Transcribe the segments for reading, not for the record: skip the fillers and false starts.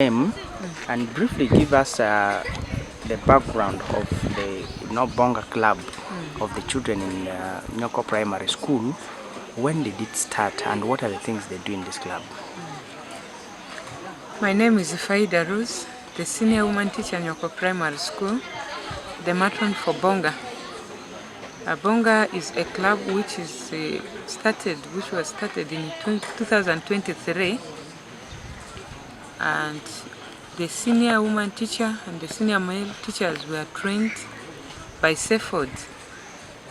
Name and briefly give us the background of the Bonga Club of the children in Nyoko Primary School. When did it start and what are the things they do in this club? My name is Faida Rose, the senior woman teacher in Nyoko Primary School, the matron for Bonga. Bonga is a club which was started in 2023, and the senior woman teacher and the senior male teachers were trained by Seford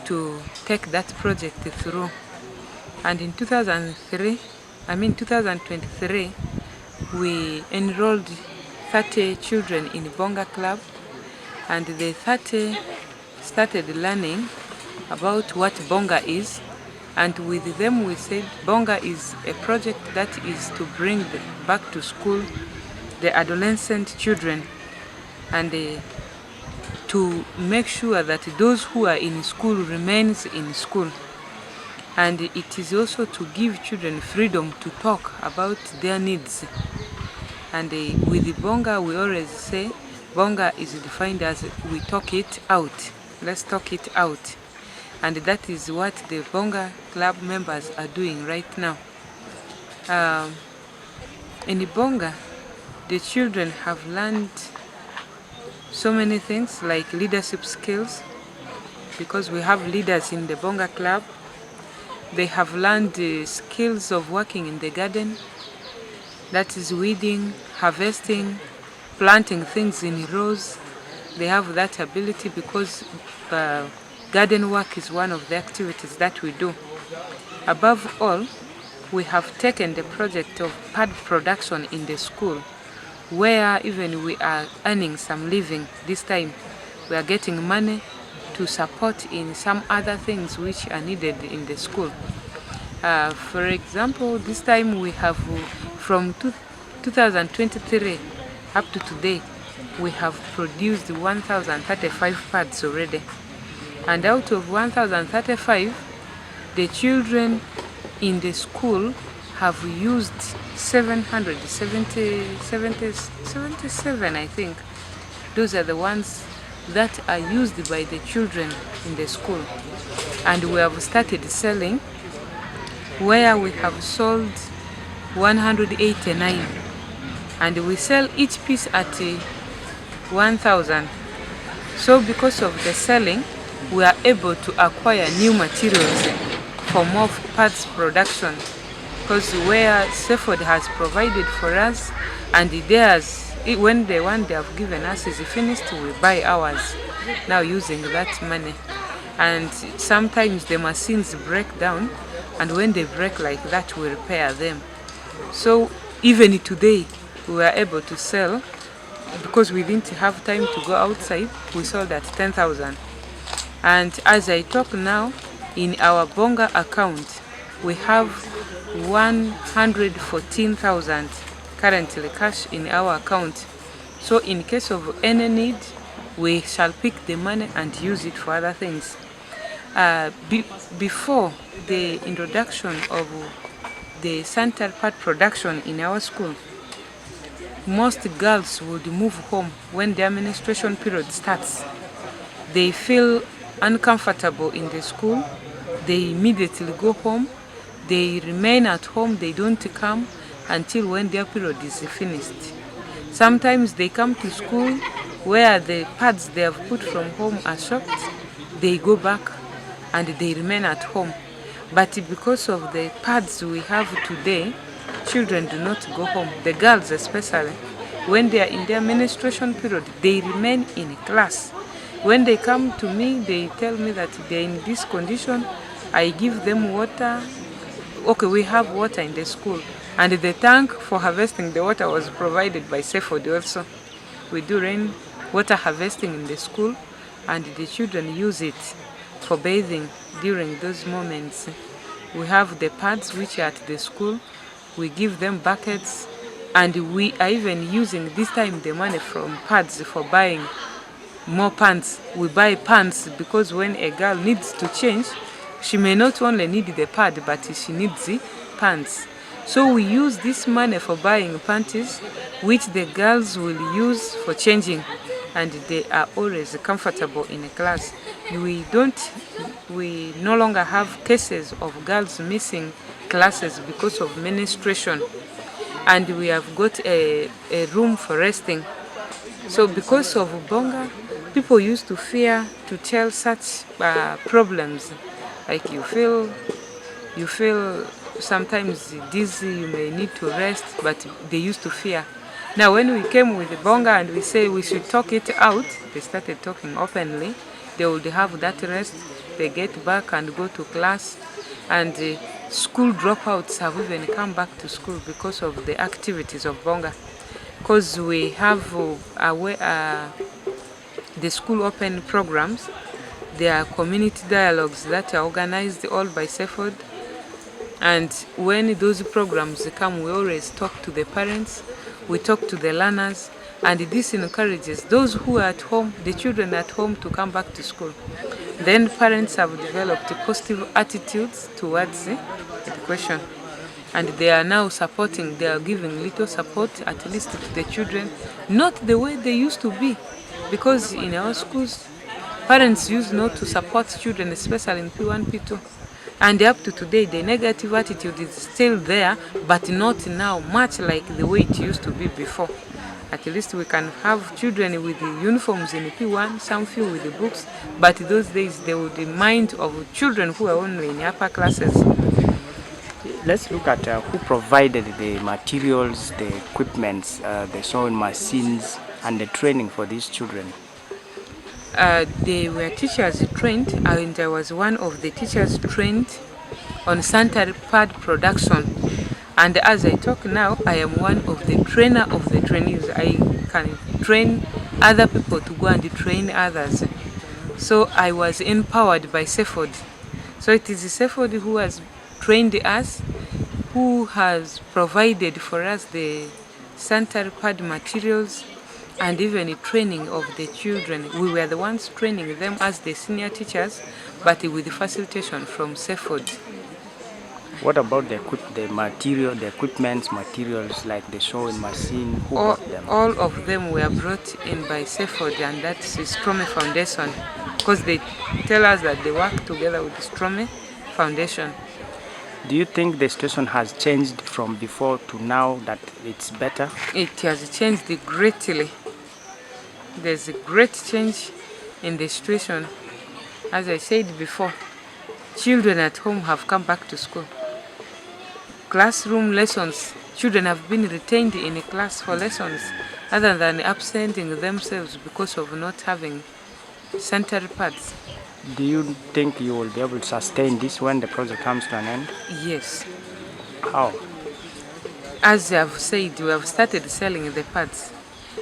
to take that project through. And in 2023, we enrolled 30 children in Bonga Club, and the 30 started learning about what Bonga is. And with them we said Bonga is a project that is to bring back to school the adolescent children, and to make sure that those who are in school remains in school. And it is also to give children freedom to talk about their needs. And with the Bonga, we always say Bonga is defined as we talk it out. Let's talk it out. And that is what the Bonga Club members are doing right now. In the Bonga, the children have learned so many things like leadership skills, because we have leaders in the Bonga Club. They have learned the skills of working in the garden, that is weeding, harvesting, planting things in rows. They have that ability because garden work is one of the activities that we do. Above all, we have taken the project of pad production in the school, where even we are earning some living. This time we are getting money to support in some other things which are needed in the school. For example, this time we have from 2023 up to today, we have produced 1,035 pads already. And out of 1,035, the children in the school have used 777, I think. Those are the ones that are used by the children in the school. And we have started selling, where we have sold 189. And we sell each piece at 1,000. So because of the selling, we are able to acquire new materials for more parts production, because where Seford has provided for us, and theirs, when the one they have given us is finished, we buy ours now using that money. And sometimes the machines break down, and when they break like that, we repair them. So even today, we were able to sell, because we didn't have time to go outside, we sold at 10,000. And as I talk now, in our Bonga account, we have 114,000 currently cash in our account. So in case of any need, we shall pick the money and use it for other things. Before the introduction of the center part production in our school, most girls would move home when the administration period starts. They feel uncomfortable in the school. They immediately go home. They remain at home. They don't come until when their period is finished. Sometimes they come to school where the pads they have put from home are shocked. They go back and they remain at home. But because of the pads we have today, children do not go home. The girls especially, when they are in their menstruation period, they remain in class. When they come to me, they tell me that they're in this condition. I give them water. Okay, we have water in the school. And the tank for harvesting the water was provided by Seford also. We do rain water harvesting in the school, and the children use it for bathing during those moments. We have the pads which are at the school. We give them buckets, and we are even using this time the money from pads for buying more pants. We buy pants because when a girl needs to change, she may not only need the pad, but she needs the pants. So we use this money for buying panties, which the girls will use for changing, and they are always comfortable in a class. We no longer have cases of girls missing classes because of menstruation, and we have got a room for resting. So because of Bonga, people used to fear to tell such problems, like you feel sometimes dizzy, you may need to rest, but they used to fear. Now when we came with Bonga and we say we should talk it out, they started talking openly. They would have that rest, they get back and go to class, and school dropouts have even come back to school because of the activities of Bonga. Because we have the school open programs, there are community dialogues that are organized all by SEFOD. And when those programs come, we always talk to the parents, we talk to the learners, and this encourages those who are at home, the children at home, to come back to school. Then parents have developed positive attitudes towards education, and they are now supporting, they are giving little support, at least to the children, not the way they used to be, because in our schools, parents used not to support children, especially in P1, P2. And up to today, the negative attitude is still there, but not now, much like the way it used to be before. At least we can have children with the uniforms in P1, some few with the books, but those days they would mind of children who are only in upper classes. Let's look at who provided the materials, the equipments, the sewing machines, and the training for these children. They were teachers trained, and I was one of the teachers trained on sanitary pad production. And as I talk now, I am one of the trainer of the trainees. I can train other people to go and train others. So I was empowered by SEFOD. So it is SEFOD who has trained us, who has provided for us the sanitary pad materials, and even training of the children. We were the ones training them as the senior teachers, but with facilitation from SEFOD. What about the material, the equipment, materials like the sewing machine? Who bought them? All of them were brought in by SEFOD, and that's Strome Foundation, because they tell us that they work together with Strome Foundation. Do you think the situation has changed from before to now, that it's better? It has changed greatly. There's a great change in the situation. As I said before, children at home have come back to school. Classroom lessons, children have been retained in a class for lessons other than absenting themselves because of not having sanitary pads. Do you think you will be able to sustain this when the project comes to an end? Yes. How? As I've said, we have started selling the pads,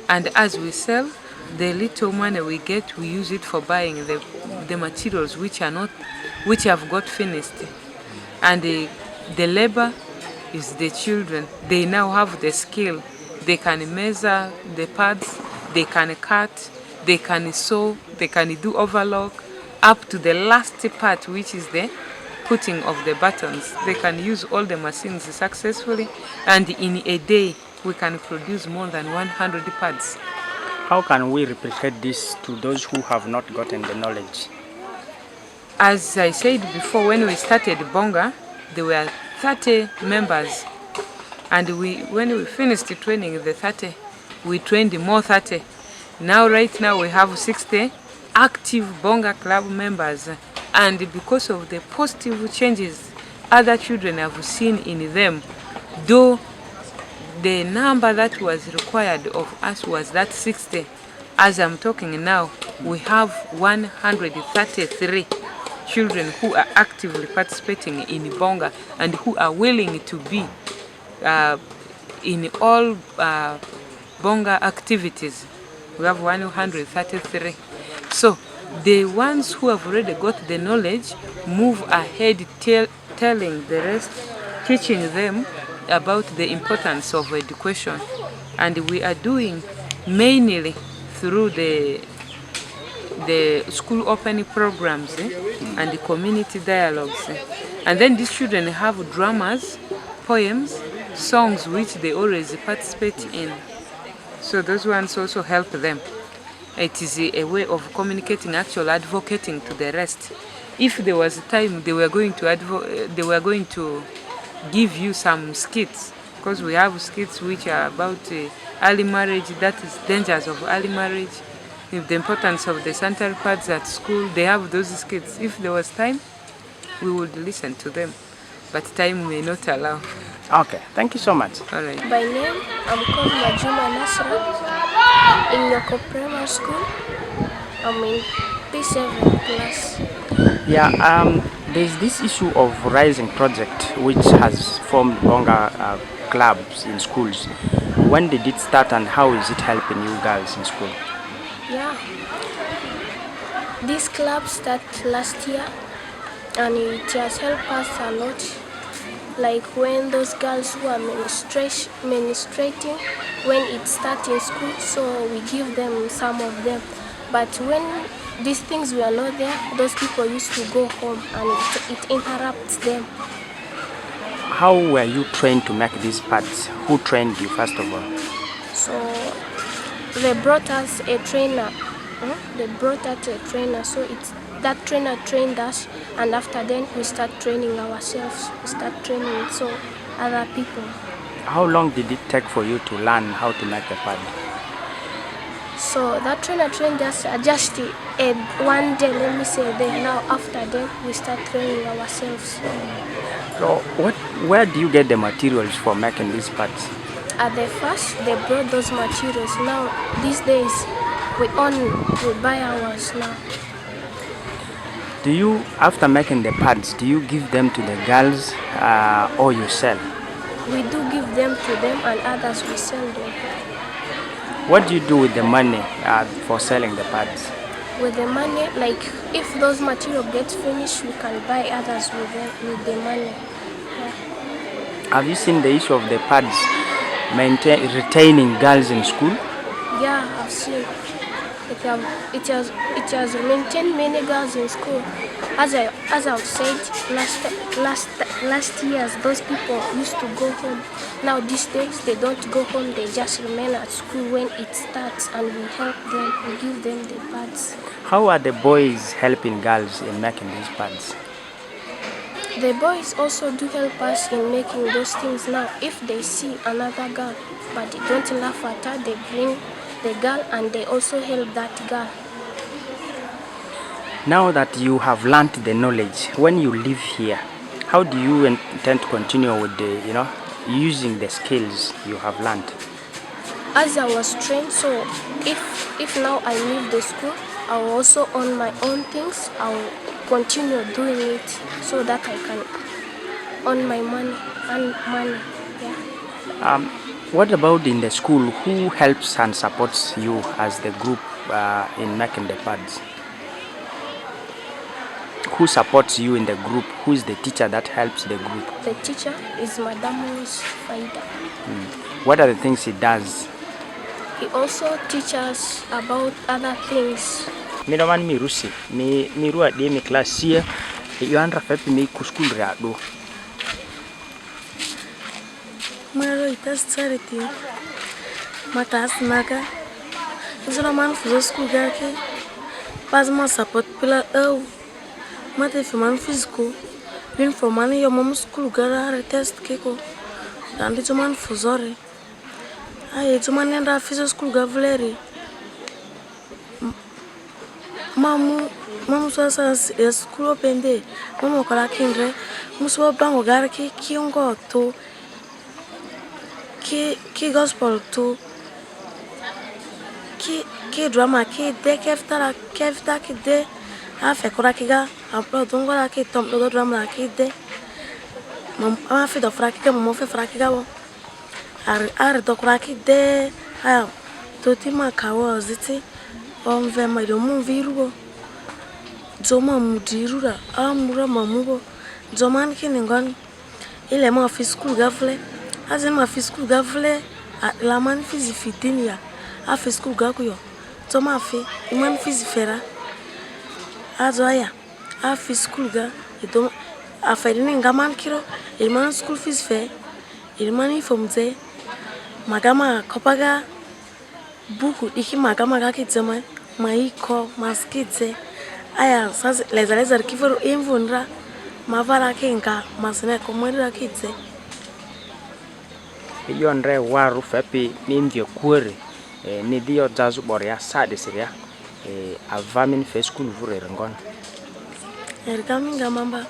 and as we sell, the little money we get, we use it for buying the materials which have got finished. And the labor is the children. They now have the skill. They can measure the pads, they can cut, they can sew, they can do overlock, up to the last part, which is the putting of the buttons. They can use all the machines successfully, and in a day we can produce more than 100 pads. How can we replicate this to those who have not gotten the knowledge? As I said before, when we started Bonga, there were 30 members, and when we finished training the 30, we trained more 30. Now, right now, we have 60 active Bonga Club members, and because of the positive changes other children have seen in them, though the number that was required of us was that 60. As I'm talking now, we have 133 children who are actively participating in Bonga and who are willing to be in all Bonga activities. We have 133. So the ones who have already got the knowledge move ahead telling the rest, teaching them about the importance of education. And we are doing mainly through the school opening programs and the community dialogues. And then these children have dramas, poems, songs which they always participate in. So those ones also help them. It is a way of communicating, actual advocating to the rest. If there was a time they were going to give you some skits, because we have skits which are about early marriage, that is dangers of early marriage, if the importance of the sanitary pads at school, they have those skits. If there was time, we would listen to them, but time may not allow. Okay, thank you so much. All right. By name, I'm called Majuma Nasra in Nyoko Primary School. I'm in P7 class. Yeah, there's this issue of Rising Project, which has formed longer clubs in schools. When did it start and how is it helping you girls in school? Yeah. This club started last year and it has helped us a lot. Like when those girls who are menstruating, when it starts in school, so we give them some of them. But when these things were not there, those people used to go home and it interrupts them. How were you trained to make these pads? Who trained you first of all? So they brought us a trainer. So that trainer trained us, and after then we start training ourselves. We start training so other people. How long did it take for you to learn how to make a pad? So that trainer trained us just one day, let me say. Then now after then we start training ourselves. So where do you get the materials for making these pads? At the first they brought those materials. Now these days we buy ours now. Do you, after making the pads, do you give them to the girls or you sell? We do give them to them and others we sell them. What do you do with the money for selling the pads? With the money, like if those material gets finished, we can buy others with the money. Yeah. Have you seen the issue of the pads retaining girls in school? Yeah, I've seen. It has maintained many girls in school. As I've said, last years those people used to go home. Now these days they don't go home, they just remain at school when it starts, and we help them, we give them the pads. How are the boys helping girls in making these pads? The boys also do help us in making those things. Now if they see another girl but they don't laugh at her, they bring the girl and they also help that girl. Now that you have learned the knowledge, when you live here, how do you intend to continue with the, using the skills you have learned? As I was trained, so if now I leave the school, I will also own my own things. I will continue doing it so that I can earn my money and money. Yeah. What about in the school? Who helps and supports you as the group in making the pads? Who supports you in the group? Who is the teacher that helps the group? The teacher is Madam Faida. What are the things he does? He also teaches about other things. Mi doman mi rusi mi ruwa de mi class here. You andra fepi mi ku school rado. Maro itas charity. Matas naga. Isra man fuzo school garke. Pas ma support pila Mate fi man physical. Bin for money your mom school gara test keko. Dan di man fuzore. Ay man enda physical school gavleri. Mamu so school open day. Mamu kala kindre. Muso bango gara ki kiongo to. Ki gospel to. Ki drama ki de kefta ki de. Afe kora kiga upload ngora ki tom do drama ki de. Mama fi do frakiga mo fe frakiga wo. Ar do kora ki de. Ha to ti ma kawo ziti. On ve ma do mu virugo. Zoma mudirura amura mamugo. Zoman ki ningon ile ma fi school gavle. Azen ma fi school gavle la man fi zifitinia. A fi school gakuyo. Zoma fi iman fi zifera. Azoya a fi school ga edo a fedini ngaman kiro iman school fees fe Ilmani fomze magama kopaga buku iki magama kakitze maiko maskitze aya sasa leza kiforo imvunra mavara kenga masne komwera kitze yondre waru fepi nindio kuore ni dio jazu boria sade siria avamin fe school vure ngon ergaminga mamba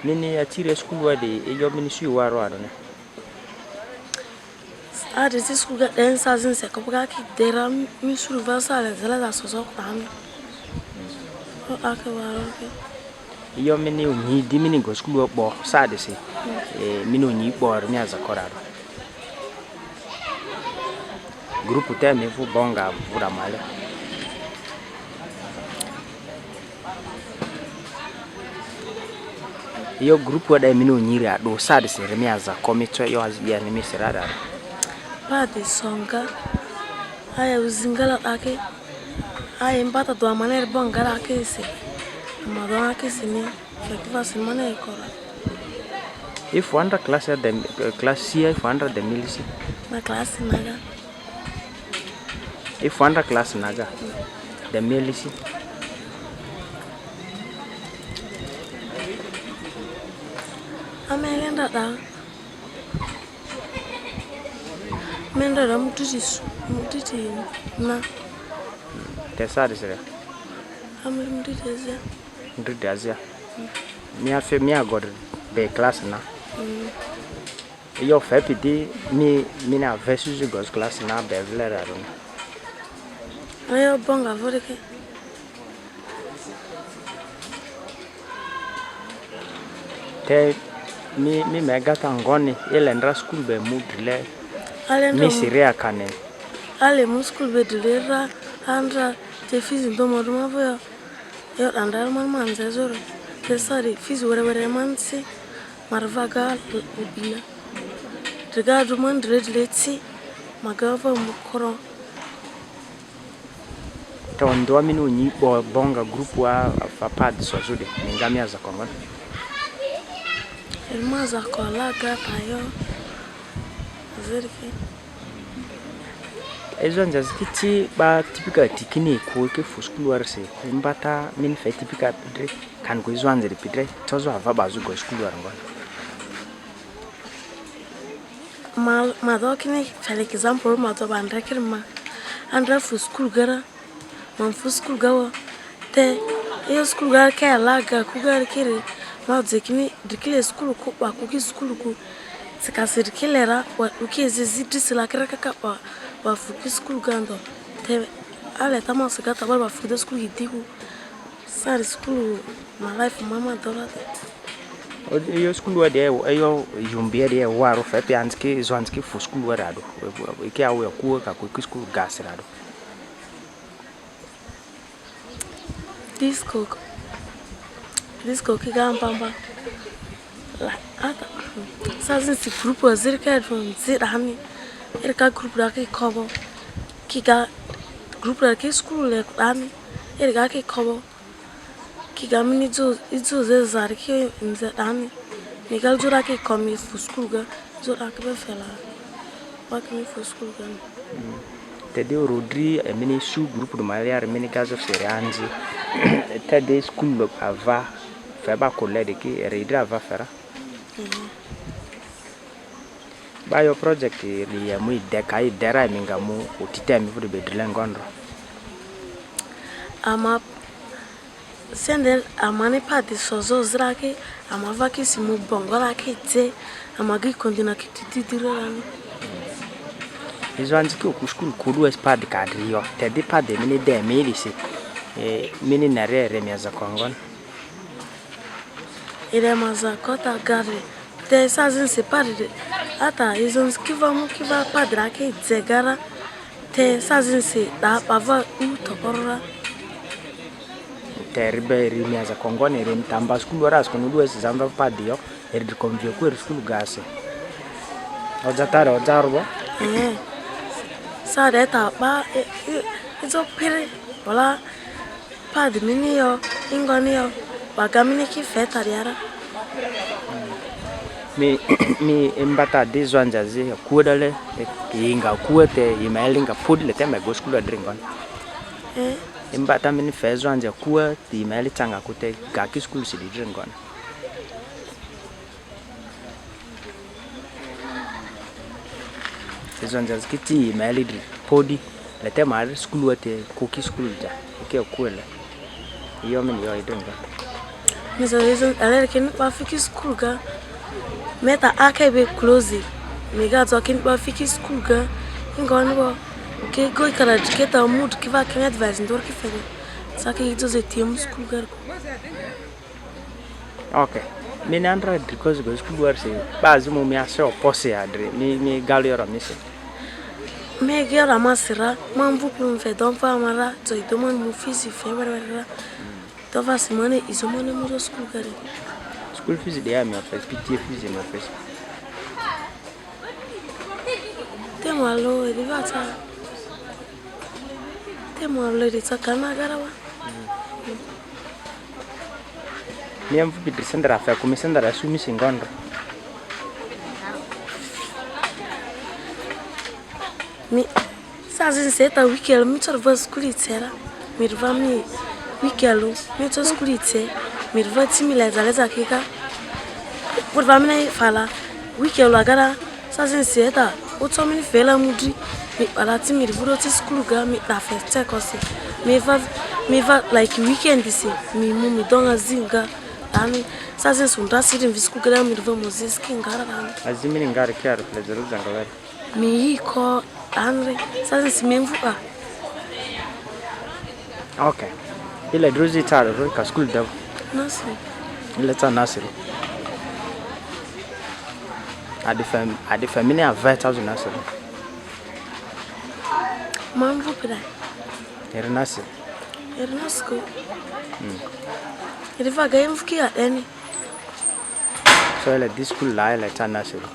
mini atire school wadi yo mini su waru adone ade si school ga den sazin se kopaga ki dera mi suru vasale zela da soso kwami ake waru ke yo mini unyi di mini go school bo sade si mini unyi bor ni azakorado grupo teme vu bonga vura male yo grupo da mini unyi ado sade si remi azakomito yo azia ni misirada pade songa aya uzingala ake aya mbata do manere bongara ake se madona ake sini fakiva simana ikora if under class the class here if under the milisi na class naga if under class naga the milisi amelenda da menda da mutiti na tesade sere amel mutiti zia ndri azia mi afe mi agod be class na yo fe pidi mi na versus gos class na be vlera ron ayo bonga voreke te mi mega tangoni ile ndra school be mudle mi siria kane ale mu school be dilera andra te fizi ndo moduma voyo yo andar man manze zoro te sari fizi were mansi marvaga ubila regado man dredletsi magava mukoro tondo mini unyi bonga group wa pad so zude ngamia za kongo elmaza kola gata yo zerike ezo njazi kiti ba typical tikini ko ke fu school warse mbata min fe typical pidre kan ko izo anzere pidre tozo ava bazu go school war ngon ma dokini for example ma to bandra kirma andra fu school gara man fu school gawa te yo school gara ke laga ku gara kire ma zekini dikile school ko ba ku ki school ku sikasir kilera wa ukizi zidisila kiraka ba fu ki school gando te ale tama sigata ba fu de school yidiku sar school ma life mama dorate yo school wa de yo yumbia de waro fe pianski zwanski fu school wa rado ke awu ya ku ka ku school gas rado disco ki gamba la ata sasa si grupo zirka from zirami erka grupo da ke kobo kiga grupo da ke school le dani erga ke kobo kiga mini izo zezar ke nze dani nigal jura ke komi fu school ga jura ke befela wa ke fu school ga te de rodri mini su grupo de maliar mini gazo serianzi te de school ava fe ba collede ke redra va fera ba yo project li ya mu dekai dera minga mu utite mi fu de bedlengondro ama sende amane pati sozo zrake ama vaki simu bongola kete ama gi kondina kitititirani izwanzi ki ku school kudu espad kadrio te de pade mini de milisi mini narere mi za kongon ile maza kota gari te sazin se parde ata izon skiva mu kiva padra ke zegara te sazin se da pava u tokorra terbe ri mi za kongon ri tamba school waras kono dues zamba padio ri konvio ku school gase o jatara o jarbo sa deta ba izo pere wala pad mini yo ingoni yo bagamini ki feta diara mi imbata dizwanja zi kuodale inga kuote imelinga pudle teme go school dringon imbata min fezwanja kuo ti meli tanga kute gaki school si dringon fezwanja skiti meli podi le tema school wote cookie school ja ke kuole iyo min yo idringon Nisa reason kin pa fiki school ga meta akebe close me ga to kin pa fiki school ga ngon bo ke go kara educator mood ki va kin advise ndor ki fego sa ke ito ze team school ga okay mi nandra because go school war se bazu mo mi aso pose adre mi galo yoro mi se me gera masira mambu plum fe don fa mara to idomon mu fisi fe wara to va simone isomone mu school ga school fees they are my first PTA fees in my first temalo edivata temalo editsakana garawa ni amfu bidrisendra fa kumisendra sumi singondo mi sazin seta weekend mi torva school itera mi rva mi weekend mi to school ite mi rva timila zaleza kika kurva mi fala weekend lagara sazin seta uto mi fela mudri mi palati mi rva to school ga mi na fete kosi mi va like weekend disi mi mu mi donga zinga ani sazin sunda sirin vi school ga mi rva moses kingara azimi ngara kyar pleasure zangawari mi ko Andre, sasa simemvuka. Okay. Ile druzi taro ka school dav. Nasi. Ile ta nursery. Adi family a 2000 nursery. Mamvuka. Era nursery. Era nursery. Ele vai ganhar mvukia yani. So ile this school la ile ta nursery.